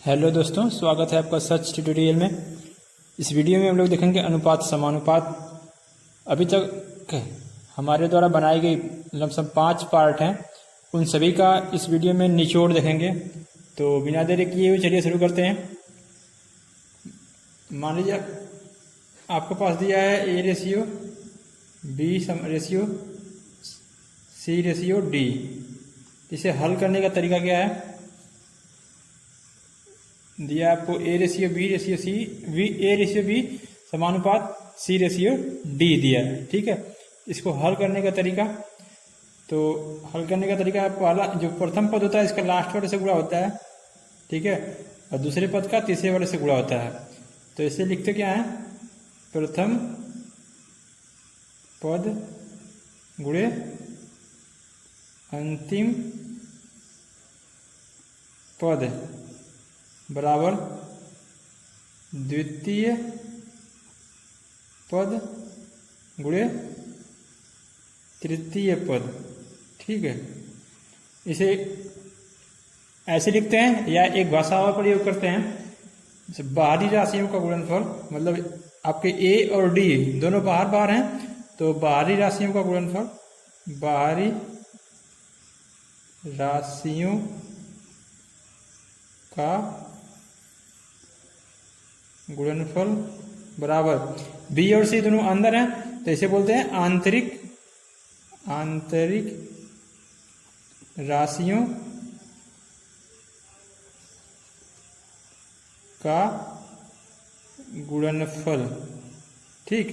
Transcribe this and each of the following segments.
Hello दोस्तों, स्वागत है आपका सर्च ट्यूटोरियल में। इस वीडियो में हम लोग देखेंगे अनुपात समानुपात। अभी तक हमारे द्वारा बनाई गई लमसम 5 पार्ट हैं, उन सभी का इस वीडियो में निचोड़ देखेंगे। तो बिना देरी किए हुए चलिए शुरू करते हैं। मान लीजिए आपके पास दिया है A ratio B ratio C ratio D. इसे हल करने का तरीका क्या है? दिया आपको A ratio B ratio C A ratio B समानुपात सी रेशियो डी दिया है। ठीक है, इसको हल करने का तरीका, तो हल करने का तरीका पहला जो प्रथम पद होता है इसका लास्ट वाले से गुणा होता है। ठीक है, और दूसरे पद का तीसरे वाले से गुणा होता है। तो इसे लिखते क्या है? प्रथम पद गुणे अंतिम पद बराबर द्वितीय पद गुणे तृतीय पद। ठीक है, इसे ऐसे लिखते हैं या एक भाषा और प्रयोग करते हैं, जैसे बाहरी राशियों का गुणनफल, मतलब आपके ए और डी दोनों बाहर बाहर हैं, तो बाहरी राशियों का गुणनफल, बाहरी राशियों का गुणनफल बराबर बी और सी दोनों अंदर हैं, तो इसे बोलते हैं आंतरिक राशियों का गुणनफल। ठीक,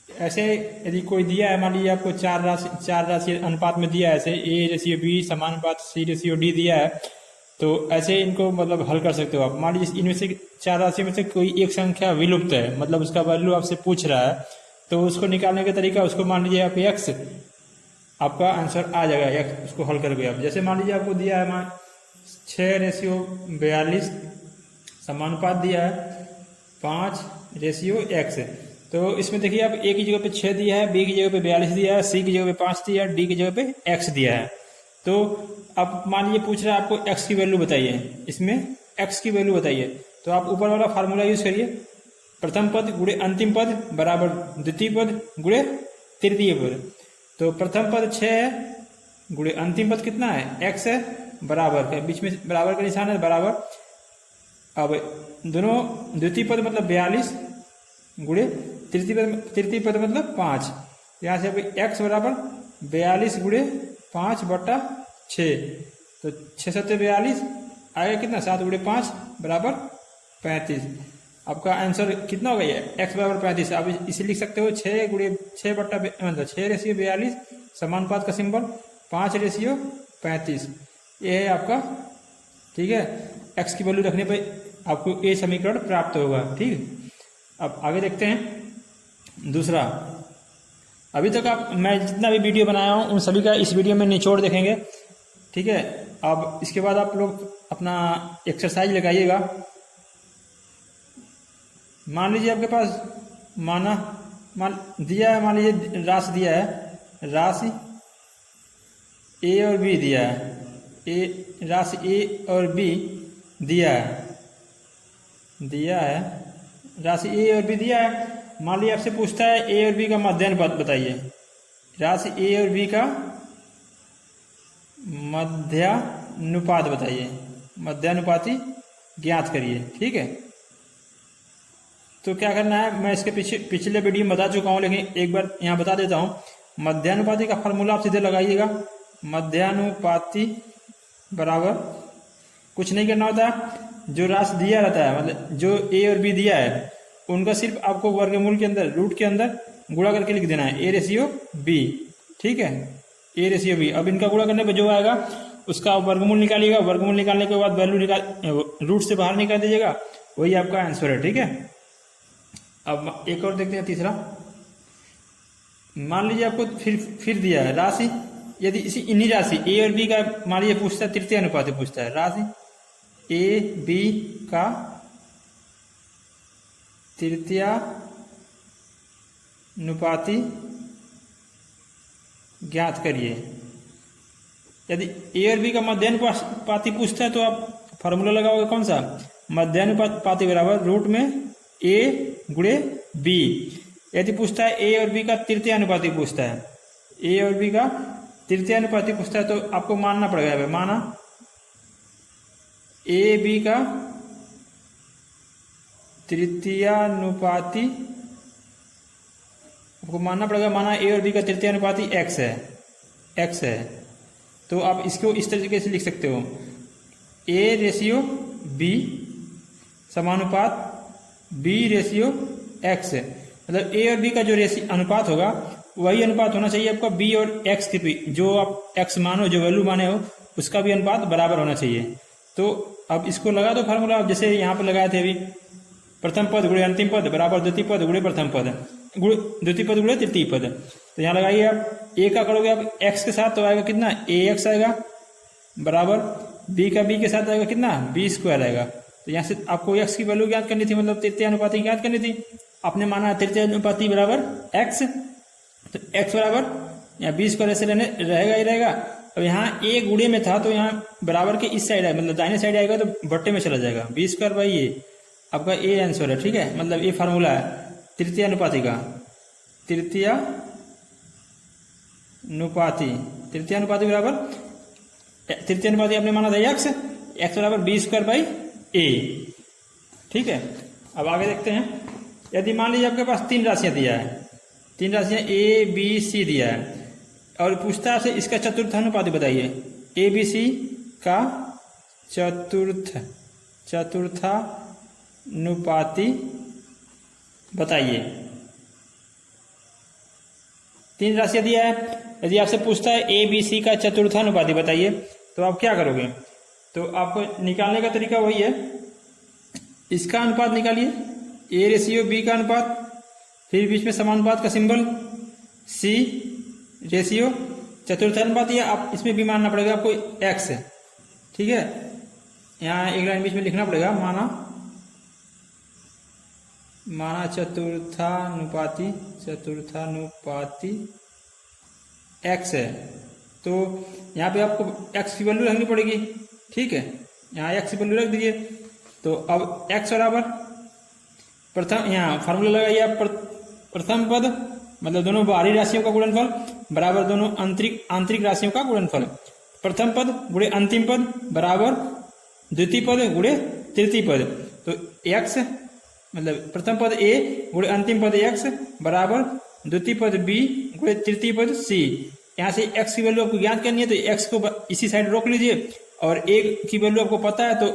ऐसे यदि कोई दिया है, मान लीजिए आपको चार राशि अनुपात में दिया है, ऐसे ए रेशियो बी समानुपात सी रेशियो डी दिया है, तो ऐसे इनको मतलब हल कर सकते हो आप। मान लीजिए इनमें से 4 राशि में से कोई एक संख्या विलुप्त है, मतलब उसका वैल्यू आपसे पूछ रहा है, तो उसको निकालने का तरीका, उसको मान लीजिए आप एक्स, आपका आंसर आ जाएगा एक्स, उसको हल करोगे आप। जैसे मान लीजिए आपको दिया है 6 रेशियो 42 समानुपात दिया है 5 रेशियो एक्स, तो इसमें देखिए आप ए की जगह पे 6 दिया है, बी की जगह पे 42 दिया है, सी की जगह पे 5 दिया है, डी की जगह पे एक्स दिया है। तो अब मान लीजिए पूछ रहा है आपको x की वैल्यू बताइए, इसमें x की वैल्यू बताइए, तो आप ऊपर वाला फार्मूला यूज करिए, प्रथम पद गुणे अंतिम पद बराबर द्वितीय पद गुणे तृतीय पद। तो प्रथम पद 6 है, गुणे अंतिम पद कितना है? x है, बराबर है, बीच में बराबर का निशान है, बराबर। अब दोनों द्वितीय पद मतलब 42 गुणे तृतीय पद मतलब 5, यहाँ से अब x बराबर 42 गुणे 5/6, तो 6 7 42 आएगा कितना? 7 गुणे 5 बराबर 35। आपका आंसर कितना हो गया? x बराबर 35। आप इसे लिख सकते हो 6 गुणे 6 रेशियो 42 समानुपात का सिंबल 5 रेशियो 35, ये है आपका। ठीक है, x की वैल्यू रखने पर आपको ये समीकरण प्राप्त होगा। ठीक, अब आगे देखते हैं दूसरा। अभी तक मैं जितना भी वीडियो बनाया हूँ उन सभी का इस वीडियो में निचोड़ देखेंगे। ठीक है, अब इसके बाद आप लोग अपना एक्सरसाइज लगाइएगा। मान लीजिए आपके पास मान दिया है, मान लीजिए राशि दिया है, राशि ए और बी दिया है, राशि ए और बी दिया है, राशि ए और बी दिया है। मान लीजिए आपसे पूछता है ए और बी का मध्यानुपात बताइए, राशि ए और बी का मध्यानुपात बताइए, मध्यानुपाती ज्ञात करिए। ठीक है, तो क्या करना है, मैं इसके पिछले वीडियो में बता चुका हूं, लेकिन एक बार यहाँ बता देता हूं। मध्यानुपाती का फॉर्मूला आप सीधे लगाइएगा, मध्यानुपाती बराबर कुछ नहीं करना होता, जो राशि दिया रहता है, मतलब जो ए और बी दिया है उनका सिर्फ आपको वर्गमूल के अंदर, रूट के अंदर गुणा करके लिख देना है, ए रेशियो बी। ठीक है, ए रेशियो बी। अब इनका गुणा करने पर जो आएगा उसका वर्गमूल निकालिएगा, वर्गमूल निकालने के बाद वैल्यू रूट से बाहर निकाल दीजिएगा, वही आपका आंसर है। ठीक है, अब एक और देखते हैं तीसरा। मान लीजिए आपको फिर दिया है राशि, यदि इन्हीं राशि ए और बी का मान लीजिए पूछता है, तृतीय अनुपात पूछता है, राशि ए बी का तृतीय अनुपाती ज्ञात करिए। यदि ए और बी का मध्यानुपाती पूछता है तो आप फार्मूला लगाओगे कौन सा, मध्यानुपाती बराबर रूट में ए गुणे बी। यदि पूछता है ए और बी का तृतीय अनुपाती पूछता है, ए और बी का तृतीय अनुपाती पूछता है तो आपको मानना पड़ेगा, माना ए बी का तृतीयानुपाती आपको मानना पड़ेगा, माना ए और बी का तृतीयानुपाती एक्स है, तो आप इसको इस तरीके से लिख सकते हो, ए रेशियो बी समानुपात बी रेशियो एक्स। मतलब ए और बी का जो अनुपात होगा वही अनुपात होना चाहिए आपका बी और एक्स के भी, जो आप एक्स मानो, जो वैल्यू माने हो उसका भी अनुपात बराबर होना चाहिए। तो अब इसको लगा दो फार्मूला, जैसे यहाँ पे लगाए थे अभी, प्रथम पद गुणे अंतिम पद बराबर द्वितीय पद गुणे प्रथम पद, द्वितीय पद गुणे तृतीय पद। तो यहाँ लगाइए आप, ए का करोगे आप एक्स के साथ तो आएगा कितना, ए एक्स आएगा, बराबर बी का बी के साथ आएगा कितना, बी स्क्वायर आएगा। तो यहाँ से आपको एक्स की वैल्यू ज्ञात करनी थी, मतलब तृतीय अनुपाती ज्ञात करनी थी। आपने माना तृतीय अनुपाती बराबर एक्स, तो एक्स बराबर यहाँ बी स्क्वायर ऐसे रहेगा ही रहेगा। अब यहाँ ए गुणे में था तो यहाँ बराबर के इस साइड है, मतलब दाहिने साइड आएगा तो बट्टे में चला जाएगा, बी स्क्वायर बाई ए, आपका ए आंसर है। ठीक है, मतलब ये फार्मूला है तृतीय अनुपाती का, तृतीय अनुपाती बराबर तृतीय अनुपाती आपने माना था एक्स बराबर बी स्क्वायर बाई ए। ठीक है, अब आगे देखते हैं। यदि मान लीजिए आपके पास तीन राशियां दिया है, तीन राशियां ए बी सी दिया है और पूछता है इसका चतुर्थानुपाती बताइए, ए बी सी का चतुर्थानुपाती बताइए। तीन राशियां दिया है, यदि आपसे पूछता है ए बी सी का चतुर्थानुपाती बताइए तो आप क्या करोगे, तो आपको निकालने का तरीका वही है, इसका अनुपात निकालिए, ए रेशियो बी का अनुपात, फिर बीच में समानुपात का सिंबल, सी रेशियो चतुर्थानुपात, या आप इसमें भी मानना पड़ेगा आपको एक्स। ठीक है, यहाँ एक लाइन बीच में लिखना पड़ेगा, माना चतुर्थानुपाती एक्स है, तो यहाँ पे आपको एक्स की वैल्यू रखनी पड़ेगी। ठीक है, यहाँ एक्स की वैल्यू रख दीजिए। तो अब एक्स बराबर प्रथम, यहाँ फार्मूला लगाइए आप, प्रथम पद मतलब दोनों बाहरी राशियों का गुणनफल बराबर दोनों आंतरिक राशियों का गुणनफल, प्रथम पद गुणे अंतिम पद बराबर द्वितीय पद गुणे तृतीय पद। तो एक्स मतलब प्रथम पद ए गुणे अंतिम पद एक्स बराबर द्वितीय पद बी गुणे तृतीय पद सी। यहाँ से एक्स की वैल्यू आपको ज्ञात करनी है, तो एक्स को इसी साइड रोक लीजिए और ए की वैल्यू आपको पता है तो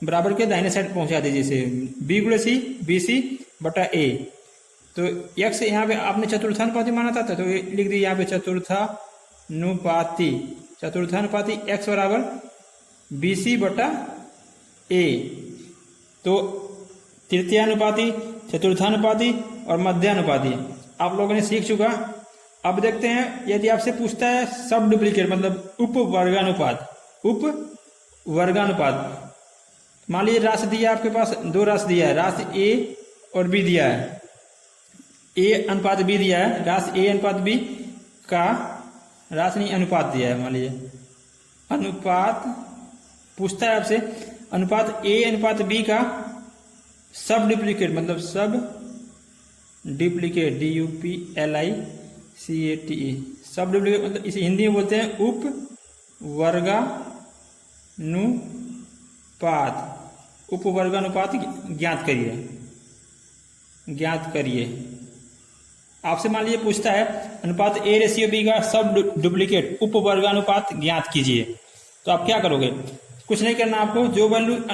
बराबर के दाहिने साइड पहुंचा दीजिए, इसे बी गुणे सी बी सी बटा ए। तो एक्स यहाँ पे आपने चतुर्थानुपाती माना था तो लिख दीजिए यहाँ पे चतुर्थानुपाती एक्स बराबर बी सी बटा ए। तो तृतीयानुपाती, चतुर्थानुपाती और मध्यानुपाती आप लोगों ने सीख चुका। अब देखते हैं, यदि आपसे पूछता है सब डुप्लीकेट मतलब उपवर्गानुपात, मान लीजिए राशि दिया आपके पास, दो राशि दिया है, राशि ए और बी दिया है, ए अनुपात बी दिया है, राशि ए अनुपात बी का राशि नहीं अनुपात दिया है, मान लीजिए अनुपात पूछता है आपसे, अनुपात ए अनुपात बी का सब डुप्लीकेट मतलब सब डुप्लीकेट DUPLICATE, सब डुप्लीकेट मतलब इसे हिंदी में बोलते हैं उपवर्गानुपात ज्ञात करिए। आपसे मान लीजिए पूछता है अनुपात ए रेशियो बी का सब डुप्लीकेट उपवर्गानुपात ज्ञात कीजिए, तो आप क्या करोगे, कुछ नहीं करना आपको,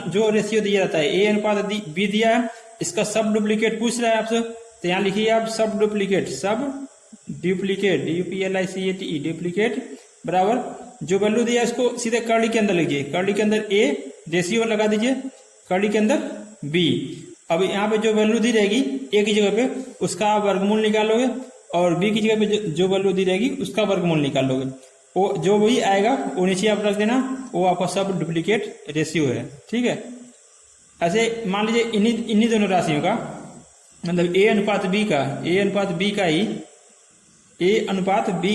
जो रेशियो दिया जाता है ए अनुपात बी दिया है, इसका सब डुप्लीकेट पूछ रहा है आपसे, तो यहाँ लिखिए आप सब डुप्लीकेट DUPLICATE डुप्लीकेट बराबर जो वैल्यू दिया इसको सीधे कर्ली के अंदर लिखिए, कर्ली के अंदर ए रेशियो लगा दीजिए, कर्ली के अंदर बी। अब यहाँ पे जो वैल्यू दी रहेगी ए की जगह पे उसका वर्गमूल निकालोगे और बी की जगह पे जो वैल्यू दी रहेगी उसका वर्गमूल निकालोगे, वो जो वही आएगा वो नीचे आप रख देना, वो आपका सब डुप्लीकेट रेशियो है। ठीक है, ऐसे मान लीजिए इन्हीं दोनों राशियों का मतलब ए अनुपात बी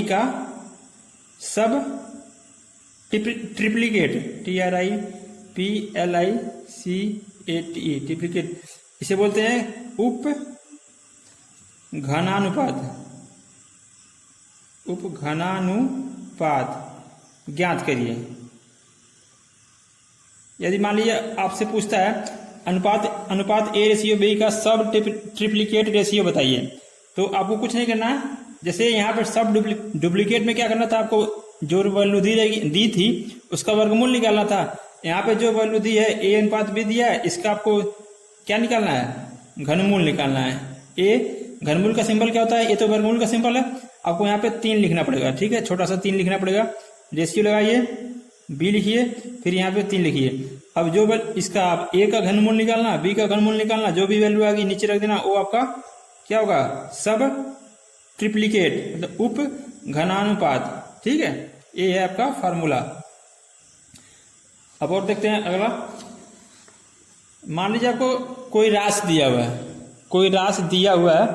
का सब ट्रिप्लीकेट PLICATE, ट्रिप्लिकेट, इसे बोलते हैं उप घनानुपात। उप घनानुपात ज्ञात करिए। यदि मान लीजिए आपसे पूछता है अनुपात A/B का सब ट्रिप्लिकेट रेशियो बताइए, तो आपको कुछ नहीं करना है। जैसे यहाँ पर सब डुप्लीकेट में क्या करना था, आपको जो वैल्यू दी थी उसका वर्गमूल निकालना था। यहाँ पे जो वैल्यू दी है A/B दिया है, इसका आपको क्या निकालना है, घनमूल निकालना है। घनमूल का सिंबल क्या होता है, ये तो वर्गमूल का सिंबल है। आपको यहाँ पे 3 लिखना पड़ेगा, ठीक है, छोटा सा 3 लिखना पड़ेगा। रेशियो लगाइए, B लिखिए, फिर यहाँ पे 3 लिखिए। अब जो इसका आप A का घनमूल निकालना, B का घनमूल निकालना, जो भी वैल्यू आएगी नीचे रख देना, वो आपका क्या होगा, सब ट्रिप्लिकेट मतलब उप घनानुपात। ठीक है, ये है आपका फार्मूला। अब और देखते हैं अगला। मान लीजिए आपको कोई राशि दिया हुआ है,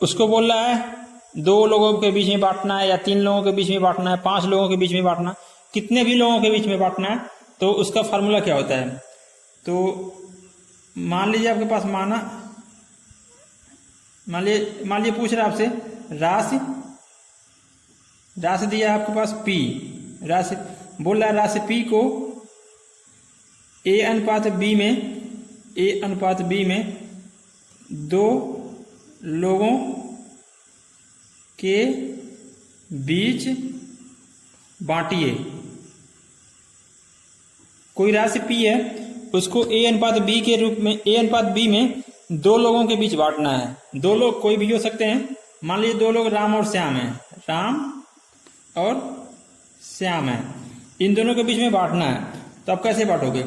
उसको बोल रहा है 2 लोगों के बीच में बांटना है, या 3 लोगों के बीच में बांटना है, 5 लोगों के बीच में बांटना है, कितने भी लोगों के बीच में बांटना है, तो उसका फार्मूला क्या होता है। तो मान लीजिए आपके पास मान लीजिए पूछ रहा है आपसे राशि दिया है आपके पास P, राशि बोल रहा है राशि P को A/B में 2 लोगों के बीच बांटिए। कोई राशि P है, उसको A/B के रूप में A/B में 2 लोगों के बीच बांटना है। 2 लोग कोई भी हो सकते हैं। मान लीजिए 2 लोग राम और श्याम हैं, इन दोनों के बीच में बांटना है। तो आप कैसे बांटोगे,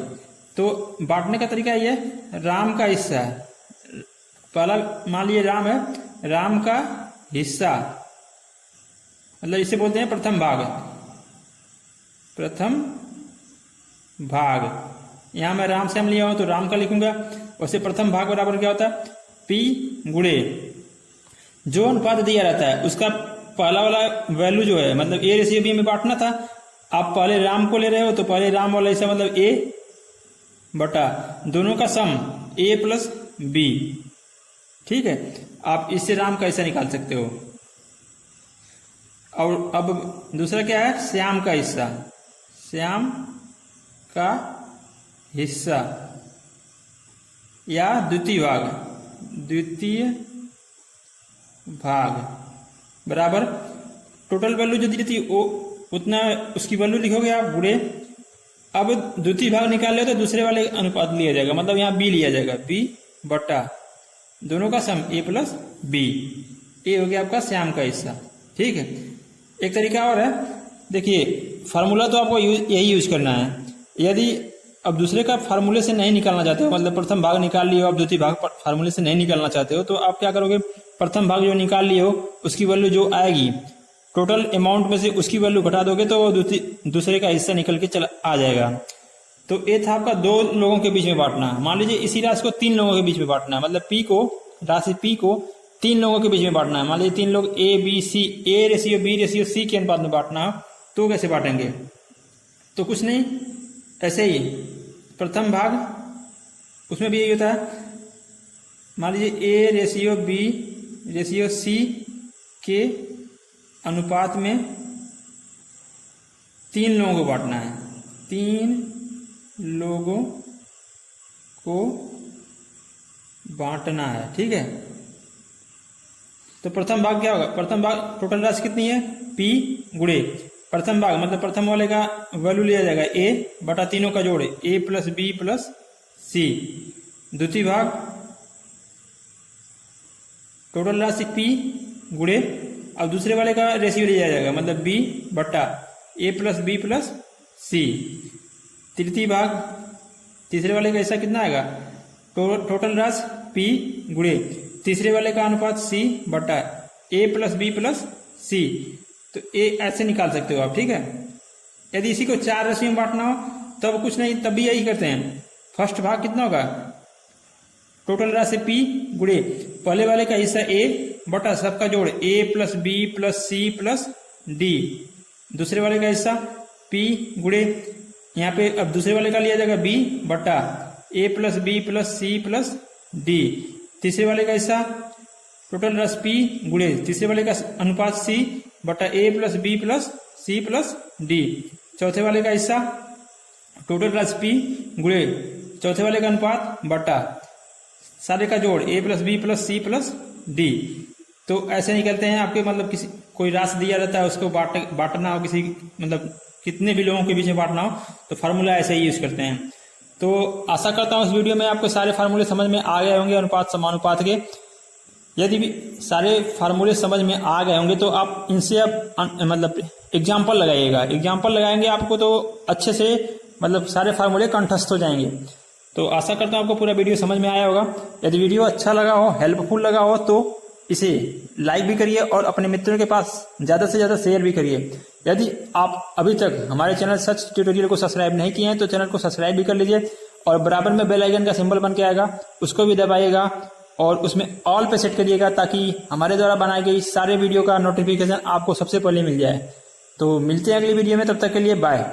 तो बांटने का तरीका ये है, राम का हिस्सा, पहला मान लीजिए राम है, राम का हिस्सा मतलब इसे बोलते हैं प्रथम भाग। यहां मैं राम श्याम लिया हूं तो राम का लिखूंगा। वैसे प्रथम भाग बराबर क्या होता है, P गुणे जो अनुपात दिया रहता है उसका पहला वाला वैल्यू जो है, मतलब A/B में बांटना था, आप पहले राम को ले रहे हो तो पहले राम वाला हिस्सा मतलब A बटा दोनों का सम A+B। ठीक है, आप इससे राम का हिस्सा निकाल सकते हो। और अब दूसरा क्या है, श्याम का हिस्सा या द्वितीय भाग बराबर टोटल वैल्यू जो दी थी वो उतना उसकी वैल्यू लिखोगे आप गुणे। अब द्वितीय भाग निकाल ले तो दूसरे वाले अनुपात लिया जाएगा, मतलब यहाँ B लिया जाएगा, B बटा दोनों का सम A+B। ये हो गया आपका श्याम का हिस्सा। ठीक है, एक तरीका और है, देखिए फार्मूला तो आपको यही यूज करना है। यदि अब दूसरे का फार्मूले से नहीं निकालना चाहते हो, मतलब प्रथम भाग निकाल लिए हो, अब द्वितीय भाग फार्मूले से नहीं निकालना चाहते हो, तो आप क्या करोगे, प्रथम भाग जो निकाल लिए हो उसकी वैल्यू जो आएगी टोटल अमाउंट में से उसकी वैल्यू घटा दोगे तो दूसरे का हिस्सा निकल के आ जाएगा। तो ये था आपका 2 लोगों के बीच में बांटना। मान लीजिए इसी राशि को 3 लोगों के बीच में बांटना है, मतलब राशि P को 3 लोगों के बीच में बांटना है। मान लीजिए 3 लोग A/B/C के अनुपात में बांटना है, तो कैसे बांटेंगे, तो कुछ नहीं, ऐसे ही प्रथम भाग उसमें भी यही होता है। मान लीजिए A/B/C के अनुपात में 3 लोगों को बांटना है, 3 लोगों को बांटना है। ठीक है, तो प्रथम भाग क्या होगा, प्रथम भाग टोटल राशि कितनी है, P गुणे प्रथम भाग मतलब प्रथम वाले का वैल्यू लिया जाएगा A बटा तीनों का जोड़ A+B+C। द्वितीय भाग टोटल राशि P गुणे अब दूसरे वाले का रेशियो लिया जाएगा, मतलब B बटा A+B+C। तृतीय भाग तीसरे वाले का हिस्सा कितना आएगा, टोटल राशि P गुणे तीसरे वाले का अनुपात C बटा A+B+C। तो ए ऐसे निकाल सकते हो आप। ठीक है, यदि इसी को 4 राशि में बांटना हो तब कुछ नहीं, तब भी यही करते हैं। फर्स्ट भाग कितना होगा, टोटल राशि P गुणे पहले वाले का हिस्सा A बटा सबका जोड़ A+B+C+D। दूसरे वाले का हिस्सा P गुणे यहाँ पे अब दूसरे वाले का लिया जाएगा बी बटा A plus B plus C plus D. तीसरे वाले का हिस्सा टोटल रस पी गुणे तीसरे वाले का अनुपात सी बटा A plus B plus C plus D. चौथे वाले का हिस्सा टोटल रस पी गुणे चौथे वाले का अनुपात बटा सारे का जोड़ A plus B plus C plus D. तो ऐसे निकलते हैं आपके मतलब किसी कोई राशि दिया रहता है उसको बांटना हो किसी मतलब कितने भी लोगों के बीच में बांटना हो तो फार्मूला ऐसे ही यूज करते हैं। तो आशा करता हूँ इस वीडियो में आपको सारे फार्मूले समझ में आ गए होंगे अनुपात समानुपात के। यदि भी सारे फार्मूले समझ में आ गए होंगे तो आप इनसे अब मतलब एग्जाम्पल लगाइएगा। एग्जाम्पल लगाएंगे आपको तो अच्छे से मतलब सारे फार्मूले कंठस्थ हो जाएंगे। तो आशा करता हूँ आपको पूरा वीडियो समझ में आया होगा। यदि वीडियो अच्छा लगा हो हेल्पफुल लगा हो तो इसे लाइक भी करिए और अपने मित्रों के पास ज़्यादा से ज़्यादा शेयर भी करिए। यदि आप अभी तक हमारे चैनल सच ट्यूटोरियल को सब्सक्राइब नहीं किए हैं तो चैनल को सब्सक्राइब भी कर लीजिए और बराबर में बेल आइकन का सिंबल बन के आएगा उसको भी दबाइएगा और उसमें ऑल पे सेट करिएगा ताकि हमारे द्वारा बनाई गई सारे वीडियो का नोटिफिकेशन आपको सबसे पहले मिल जाए। तो मिलते हैं अगली वीडियो में, तब तक के लिए बाय।